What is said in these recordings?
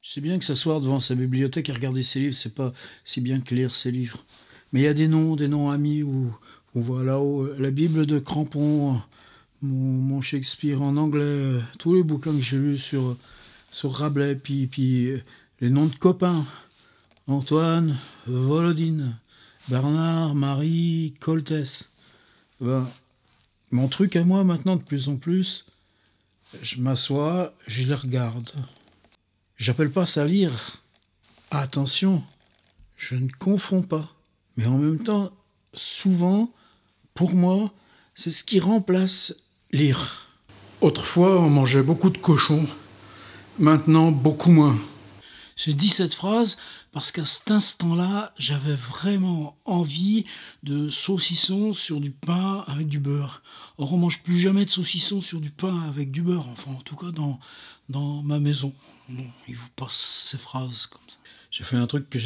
Je sais bien que s'asseoir devant sa bibliothèque et regarder ses livres, c'est pas si bien que lire ses livres. Mais il y a des noms amis où on voit là-haut la Bible de Crampon, mon Shakespeare en anglais, tous les bouquins que j'ai lus sur Rabelais, puis les noms de copains. Antoine, Volodine, Bernard, Marie, Coltès. Ben, mon truc à moi maintenant, de plus en plus, je m'assois, je les regarde. J'appelle pas ça lire. Attention, je ne confonds pas. Mais en même temps, souvent, pour moi, c'est ce qui remplace lire. Autrefois, on mangeait beaucoup de cochons. Maintenant, beaucoup moins. J'ai dit cette phrase parce qu'à cet instant-là, j'avais vraiment envie de saucisson sur du pain avec du beurre. Or, on mange plus jamais de saucisson sur du pain avec du beurre. Enfin, en tout cas, dans ma maison. Non, il vous passe ces phrases comme ça. J'ai fait un truc que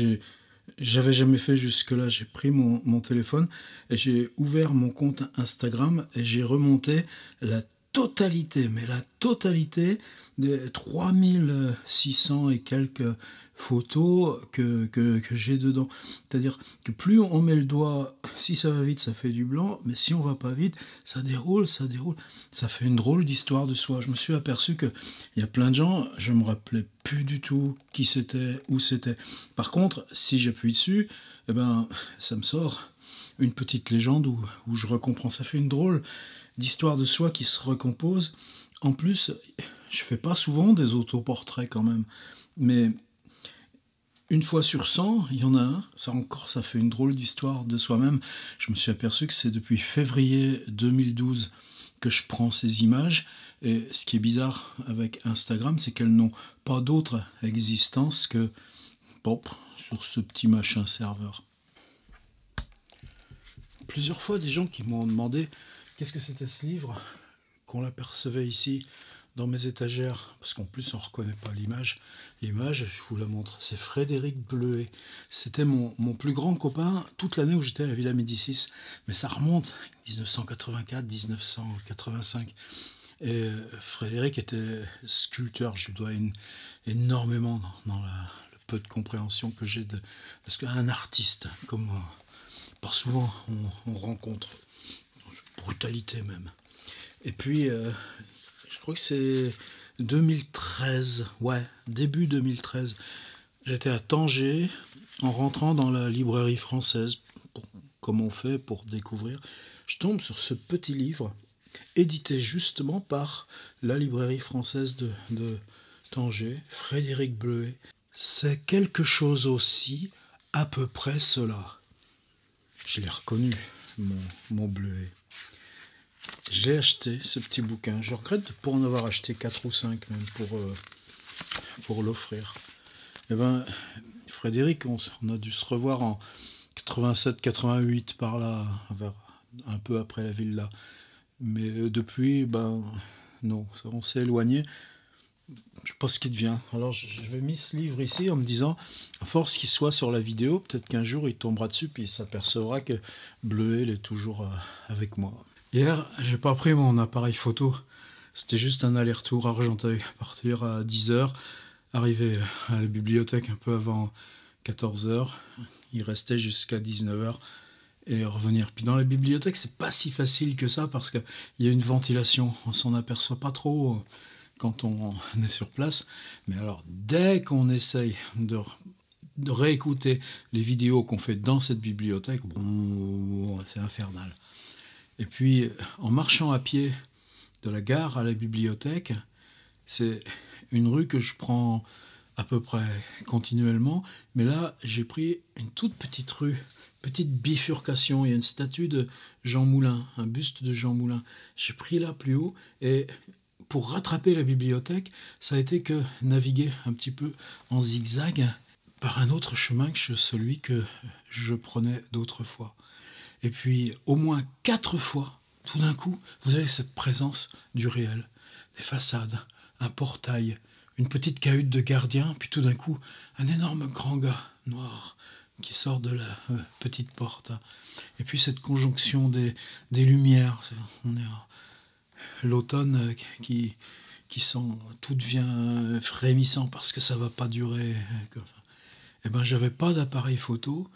j'avais jamais fait jusque-là. J'ai pris mon téléphone et j'ai ouvert mon compte Instagram et j'ai remonté la totalité, mais la totalité des 3600 et quelques photos que j'ai dedans. C'est-à-dire que plus on met le doigt, si ça va vite, ça fait du blanc, mais si on va pas vite, ça déroule, ça déroule. Ça fait une drôle d'histoire de soi. Je me suis aperçu qu'il y a plein de gens, je me rappelais plus du tout qui c'était, où c'était. Par contre, si j'appuie dessus, eh ben, ça me sort une petite légende où je recomprends. Ça fait une drôle d'histoire de soi qui se recompose. En plus, je fais pas souvent des autoportraits quand même, mais une fois sur 100, il y en a un. Ça encore, ça fait une drôle d'histoire de soi-même. Je me suis aperçu que c'est depuis février 2012 que je prends ces images. Et ce qui est bizarre avec Instagram, c'est qu'elles n'ont pas d'autre existence que pop sur ce petit machin serveur. Plusieurs fois, des gens qui m'ont demandé qu'est-ce que c'était ce livre qu'on l'apercevait ici dans mes étagères, parce qu'en plus on ne reconnaît pas l'image. L'image, je vous la montre, c'est Frédéric Bleuet. C'était mon plus grand copain toute l'année où j'étais à la Villa Médicis, mais ça remonte 1984-1985. Et Frédéric était sculpteur, je lui dois énormément dans le peu de compréhension que j'ai de ce qu'un artiste, comme moi, pas souvent on rencontre, brutalité même. Et puis, je crois que c'est 2013, ouais, début 2013. J'étais à Tanger en rentrant dans la librairie française, comme on fait pour découvrir. Je tombe sur ce petit livre, édité justement par la librairie française de Tanger, Frédéric Bleuet. C'est quelque chose aussi, à peu près cela. Je l'ai reconnu, mon Bleuet. J'ai acheté ce petit bouquin. Je regrette pour en avoir acheté 4 ou 5 même pour l'offrir. Eh ben, Frédéric, on a dû se revoir en 87-88 par là, un peu après la villa. Mais depuis, ben non, on s'est éloigné. Je sais pas ce qui devient. Alors j'avais mis ce livre ici en me disant, à force qu'il soit sur la vidéo, peut-être qu'un jour il tombera dessus puis il s'apercevra que Bleuet il est toujours avec moi. Hier, j'ai pas pris mon appareil photo. C'était juste un aller-retour à Argenteuil. Partir à 10h, arriver à la bibliothèque un peu avant 14h. Il restait jusqu'à 19h et revenir. Puis dans la bibliothèque, c'est pas si facile que ça parce qu'il y a une ventilation. On s'en aperçoit pas trop quand on est sur place. Mais alors, dès qu'on essaye de réécouter les vidéos qu'on fait dans cette bibliothèque, bon, c'est infernal. Et puis, en marchant à pied de la gare à la bibliothèque, c'est une rue que je prends à peu près continuellement. Mais là, j'ai pris une toute petite rue, petite bifurcation. Il y a une statue de Jean Moulin, un buste de Jean Moulin. J'ai pris là plus haut et pour rattraper la bibliothèque, ça a été que naviguer un petit peu en zigzag par un autre chemin que celui que je prenais d'autrefois. Et puis, au moins 4 fois, tout d'un coup, vous avez cette présence du réel. Des façades, un portail, une petite cahute de gardien, puis tout d'un coup, un énorme grand gars noir qui sort de la petite porte. Et puis cette conjonction des lumières. On est l'automne qui tout devient frémissant parce que ça va pas durer comme ça. Eh ben, j'avais pas d'appareil photo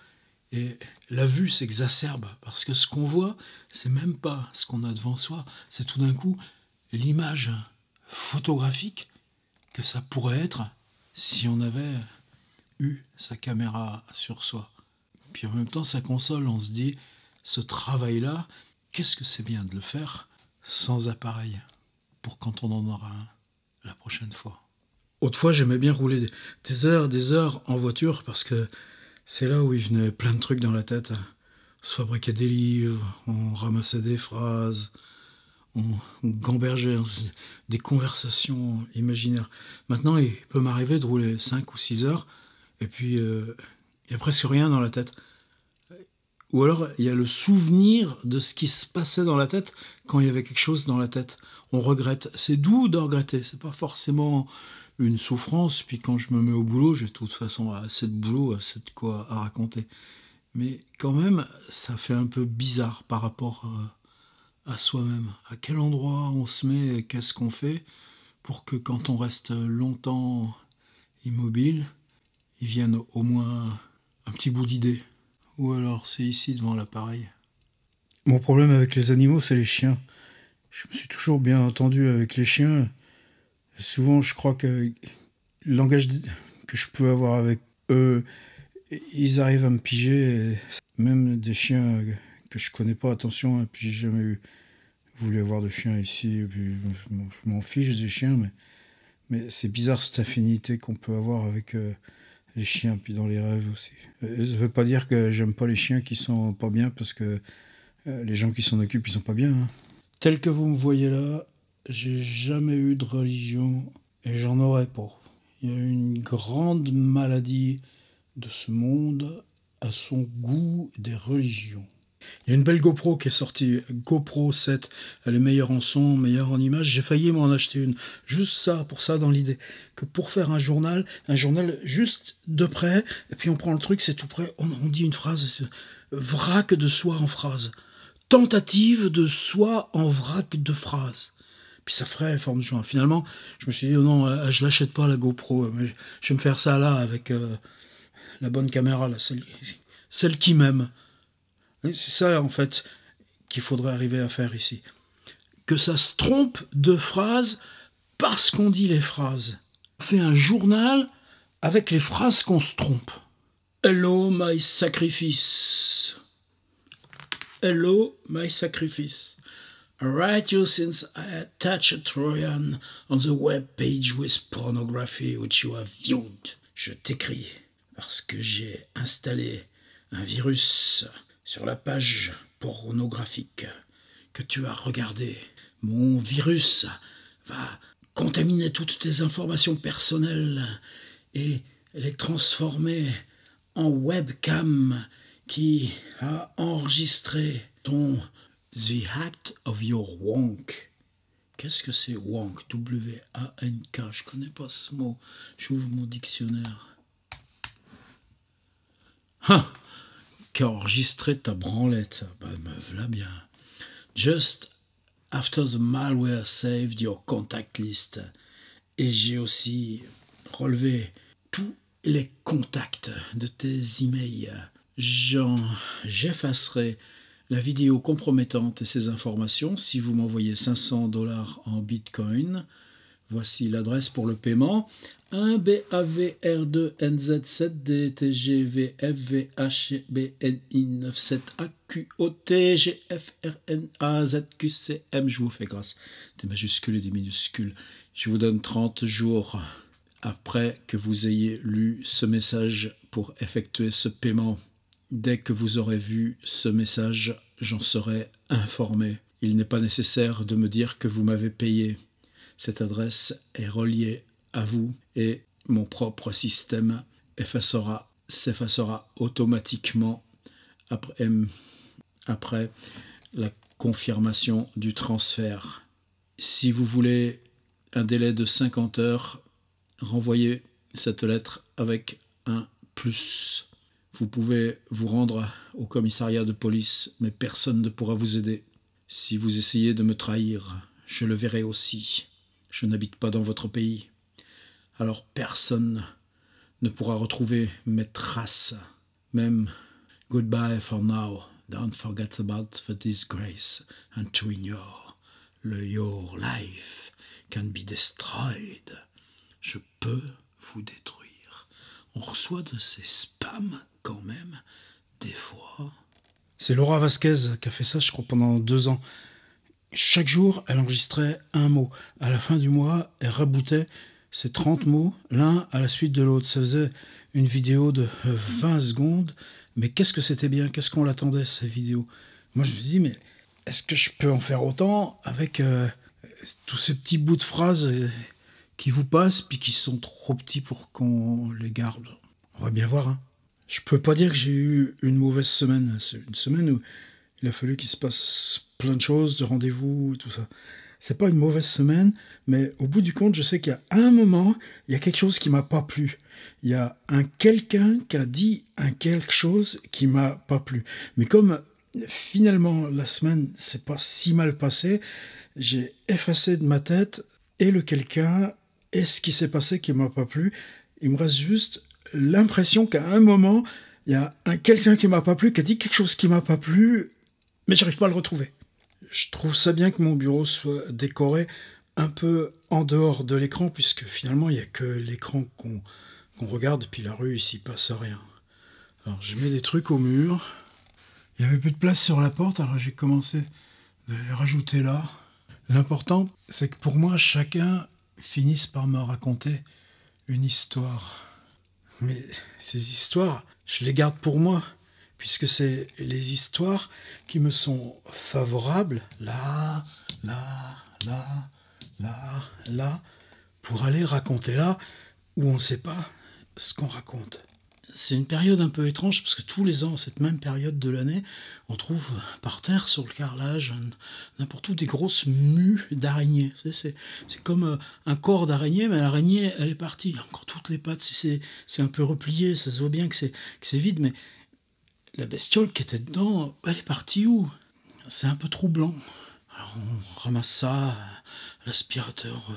et la vue s'exacerbe parce que ce qu'on voit, c'est même pas ce qu'on a devant soi, c'est tout d'un coup l'image photographique que ça pourrait être si on avait eu sa caméra sur soi. Puis en même temps, ça console, on se dit, ce travail-là, qu'est-ce que c'est bien de le faire sans appareil pour quand on en aura un la prochaine fois. Autrefois, j'aimais bien rouler des heures en voiture parce que c'est là où il venait plein de trucs dans la tête. On se fabriquait des livres, on ramassait des phrases, on gambergeait, on faisait des conversations imaginaires. Maintenant, il peut m'arriver de rouler 5 ou 6 heures et puis il n'y a presque rien dans la tête. Ou alors, il y a le souvenir de ce qui se passait dans la tête quand il y avait quelque chose dans la tête. On regrette. C'est doux de regretter. C'est pas forcément une souffrance. Puis quand je me mets au boulot, j'ai de toute façon assez de boulot, assez de quoi à raconter. Mais quand même, ça fait un peu bizarre par rapport à soi-même. À quel endroit on se met et qu'est-ce qu'on fait pour que quand on reste longtemps immobile, il vienne au moins un petit bout d'idée. Ou alors c'est ici devant l'appareil. Mon problème avec les animaux, c'est les chiens. Je me suis toujours bien entendu avec les chiens. Souvent, je crois que le langage que je peux avoir avec eux, ils arrivent à me piger. Même des chiens que je connais pas, attention, et puis j'ai jamais voulu avoir de chien ici. Et puis je m'en fiche des chiens, mais c'est bizarre cette affinité qu'on peut avoir avec les chiens, puis dans les rêves aussi. Ça ne veut pas dire que j'aime pas les chiens qui sont pas bien, parce que les gens qui s'en occupent, ils sont pas bien. Hein. Tel que vous me voyez là, j'ai jamais eu de religion et j'en aurai pas. Il y a une grande maladie de ce monde à son goût des religions. Il y a une belle GoPro qui est sortie, GoPro 7, elle est meilleure en son, meilleure en image. J'ai failli m'en acheter une, juste ça, pour ça, dans l'idée que pour faire un journal juste de près, et puis on prend le truc, c'est tout près, on dit une phrase, vrac de soi en phrase, tentative de soi en vrac de phrase. Puis ça ferait forme de journal. Finalement, je me suis dit, oh non, je l'achète pas la GoPro, mais je vais me faire ça là, avec la bonne caméra, là, celle qui m'aime. C'est ça, en fait, qu'il faudrait arriver à faire ici. Que ça se trompe de phrases parce qu'on dit les phrases. On fait un journal avec les phrases qu'on se trompe. Hello, my sacrifice. Hello, my sacrifice. I write you since I attach a Trojan on the web page with pornography which you have viewed. Je t'écris parce que j'ai installé un virus sur la page pornographique que tu as regardée. Mon virus va contaminer toutes tes informations personnelles et les transformer en webcam qui a enregistré ton The Act of Your Wank. Qu'est-ce que c'est wank? W-A-N-K. Je connais pas ce mot. J'ouvre mon dictionnaire. Ah, qui a enregistré ta branlette. Ben, me v'là bien. Just after the malware saved your contact list. Et j'ai aussi relevé tous les contacts de tes emails. J'effacerai la vidéo compromettante et ses informations si vous m'envoyez $500 en Bitcoin. Voici l'adresse pour le paiement. 1 BAVR2NZ7DTGVFVHBNI97AQOTGFRNAZQCM. Je vous fais grâce des majuscules et des minuscules. Je vous donne 30 jours après que vous ayez lu ce message pour effectuer ce paiement. Dès que vous aurez vu ce message, j'en serai informé. Il n'est pas nécessaire de me dire que vous m'avez payé. Cette adresse est reliée à vous et mon propre système s'effacera automatiquement après la confirmation du transfert. Si vous voulez un délai de 50 heures, renvoyez cette lettre avec un plus. Vous pouvez vous rendre au commissariat de police, mais personne ne pourra vous aider. Si vous essayez de me trahir, je le verrai aussi. Je n'habite pas dans votre pays. Alors personne ne pourra retrouver mes traces. Même goodbye for now. Don't forget about the disgrace and to your life can be destroyed. Je peux vous détruire. On reçoit de ces spams quand même, des fois. C'est Laura Vasquez qui a fait ça, je crois, pendant 2 ans. Chaque jour, elle enregistrait un mot. À la fin du mois, elle raboutait ces 30 mots, l'un à la suite de l'autre. Ça faisait une vidéo de 20 secondes. Mais qu'est-ce que c'était bien, qu'est-ce qu'on l'attendait, ces vidéos. Moi, je me dis, mais est-ce que je peux en faire autant avec tous ces petits bouts de phrases qui vous passent, puis qui sont trop petits pour qu'on les garde? On va bien voir, hein. Je peux pas dire que j'ai eu une mauvaise semaine. C'est une semaine où il a fallu qu'il se passe plein de choses, de rendez-vous et tout ça. C'est pas une mauvaise semaine, mais au bout du compte, je sais qu'il y a un moment, il y a quelque chose qui m'a pas plu. Il y a un quelqu'un qui a dit un quelque chose qui m'a pas plu. Mais comme finalement la semaine s'est pas si mal passée, j'ai effacé de ma tête et le quelqu'un et ce qui s'est passé qui m'a pas plu. Il me reste juste l'impression qu'à un moment, il y a un quelqu'un qui m'a pas plu, qui a dit quelque chose qui m'a pas plu, mais j'arrive pas à le retrouver. Je trouve ça bien que mon bureau soit décoré un peu en dehors de l'écran, puisque finalement, il n'y a que l'écran qu'on regarde, puis la rue, ici, passe rien. Alors, je mets des trucs au mur. Il n'y avait plus de place sur la porte, alors j'ai commencé de les rajouter là. L'important, c'est que pour moi, chacun finisse par me raconter une histoire. Mais ces histoires, je les garde pour moi, puisque c'est les histoires qui me sont favorables, là, pour aller raconter là, où on ne sait pas ce qu'on raconte. C'est une période un peu étrange, parce que tous les ans, cette même période de l'année, on trouve par terre, sur le carrelage, n'importe où, des grosses mues d'araignées. C'est comme un corps d'araignée, mais l'araignée, elle est partie. Encore toutes les pattes, c'est un peu replié, ça se voit bien que c'est vide, mais la bestiole qui était dedans, elle est partie où? C'est un peu troublant. Alors on ramasse ça, l'aspirateur,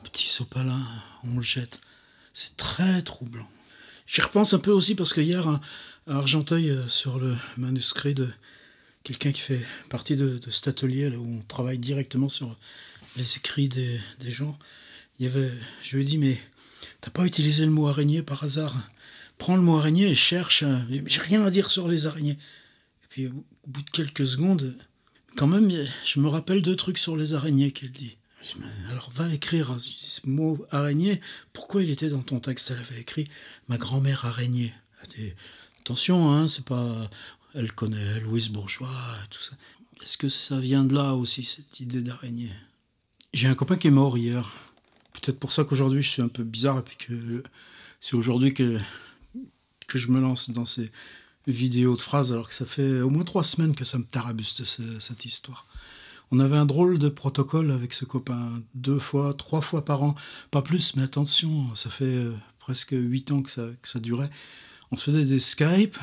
petit sopalin, on le jette. C'est très troublant. J'y repense un peu aussi parce que hier, à Argenteuil, sur le manuscrit de quelqu'un qui fait partie de cet atelier là où on travaille directement sur les écrits des gens, je lui ai dit, mais t'as pas utilisé le mot araignée par hasard? Prends le mot araignée et cherche. J'ai rien à dire sur les araignées. Et puis au bout de quelques secondes, quand même, je me rappelle 2 trucs sur les araignées qu'elle dit. Alors va l'écrire, ce mot araignée, pourquoi il était dans ton texte? Elle avait écrit ma grand-mère araignée. Elle dit, attention, hein, c'est pas. Elle connaît Louise Bourgeois, tout ça. Est-ce que ça vient de là aussi, cette idée d'araignée? J'ai un copain qui est mort hier. Peut-être pour ça qu'aujourd'hui je suis un peu bizarre, et puis que c'est aujourd'hui que je me lance dans ces vidéos de phrases, alors que ça fait au moins 3 semaines que ça me tarabuste, cette histoire. On avait un drôle de protocole avec ce copain, 2 fois, 3 fois par an, pas plus, mais attention, ça fait presque 8 ans que ça durait. On se faisait des Skype,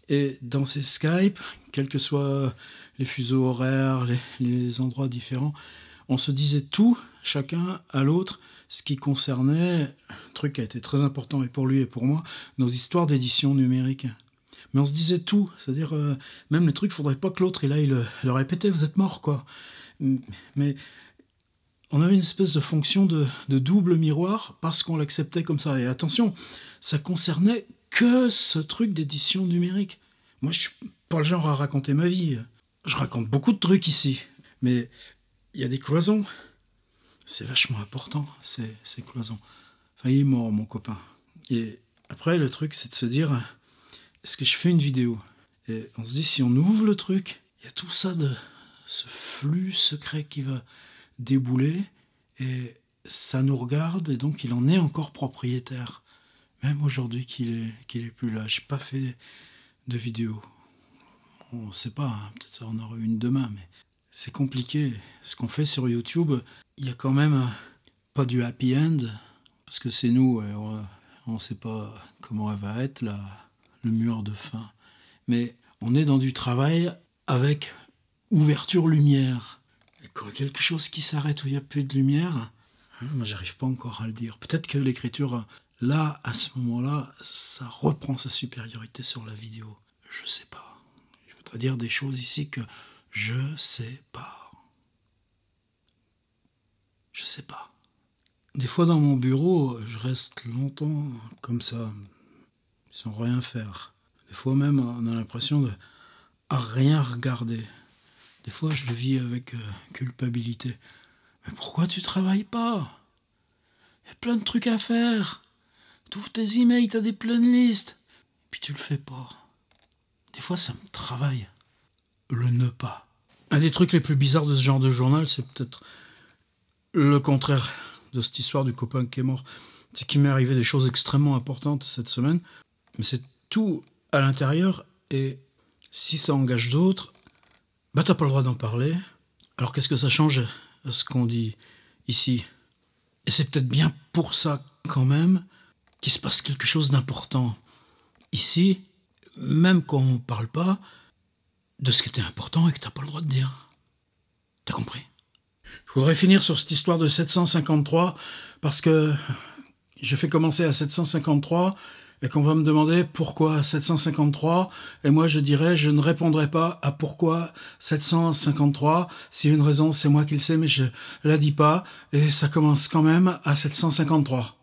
et dans ces Skype, quels que soient les fuseaux horaires, les endroits différents, on se disait tout, chacun à l'autre, ce qui concernait, un truc qui a été très important et pour lui et pour moi, nos histoires d'édition numérique. Mais on se disait tout, c'est-à-dire même les trucs, il faudrait pas que l'autre, il le répétait, vous êtes mort, quoi. Mais on avait une espèce de fonction de double miroir parce qu'on l'acceptait comme ça. Et attention, ça concernait que ce truc d'édition numérique. Moi, je suis pas le genre à raconter ma vie. Je raconte beaucoup de trucs ici, mais il y a des cloisons. C'est vachement important, ces cloisons. Enfin, il est mort, mon copain. Et après, le truc, c'est de se dire, est-ce que je fais une vidéo? Et on se dit, si on ouvre le truc, il y a tout ça de ce flux secret qui va débouler, et ça nous regarde, et donc il en est encore propriétaire. Même aujourd'hui qu'il est plus là. J'ai pas fait de vidéo. On sait pas, hein, peut-être ça en aura une demain, mais c'est compliqué. Ce qu'on fait sur YouTube, il y a quand même pas du happy end, parce que c'est nous, on sait pas comment elle va être, le mur de fin. Mais on est dans du travail avec ouverture lumière. Et quand il y a quelque chose qui s'arrête où il n'y a plus de lumière, Moi, j'arrive pas encore à le dire. Peut-être que l'écriture, là, à ce moment-là, ça reprend sa supériorité sur la vidéo. Je sais pas. Je voudrais dire des choses ici que je sais pas. Je sais pas. Des fois, dans mon bureau, je reste longtemps comme ça, sans rien faire. Des fois même, on a l'impression de à rien regarder. Des fois, je le vis avec culpabilité. Mais pourquoi tu travailles pas? Il y a plein de trucs à faire. Tu ouvres tes emails, t'as des pleines listes. Et puis tu le fais pas. Des fois, ça me travaille. Le ne pas. Un des trucs les plus bizarres de ce genre de journal, c'est peut-être le contraire de cette histoire du copain qui est mort. C'est qu'il m'est arrivé des choses extrêmement importantes cette semaine. Mais c'est tout à l'intérieur. Et si ça engage d'autres, bah t'as pas le droit d'en parler. Alors qu'est-ce que ça change à ce qu'on dit ici? Et c'est peut-être bien pour ça, quand même, qu'il se passe quelque chose d'important. Ici, même quand on parle pas de ce qui était important et que t'as pas le droit de dire. T'as compris? Je voudrais finir sur cette histoire de 753, parce que j'ai fait commencer à 753, et qu'on va me demander pourquoi 753, et moi je dirais, je ne répondrai pas à pourquoi 753, s'il y a une raison, c'est moi qui le sais, mais je la dis pas, et ça commence quand même à 753.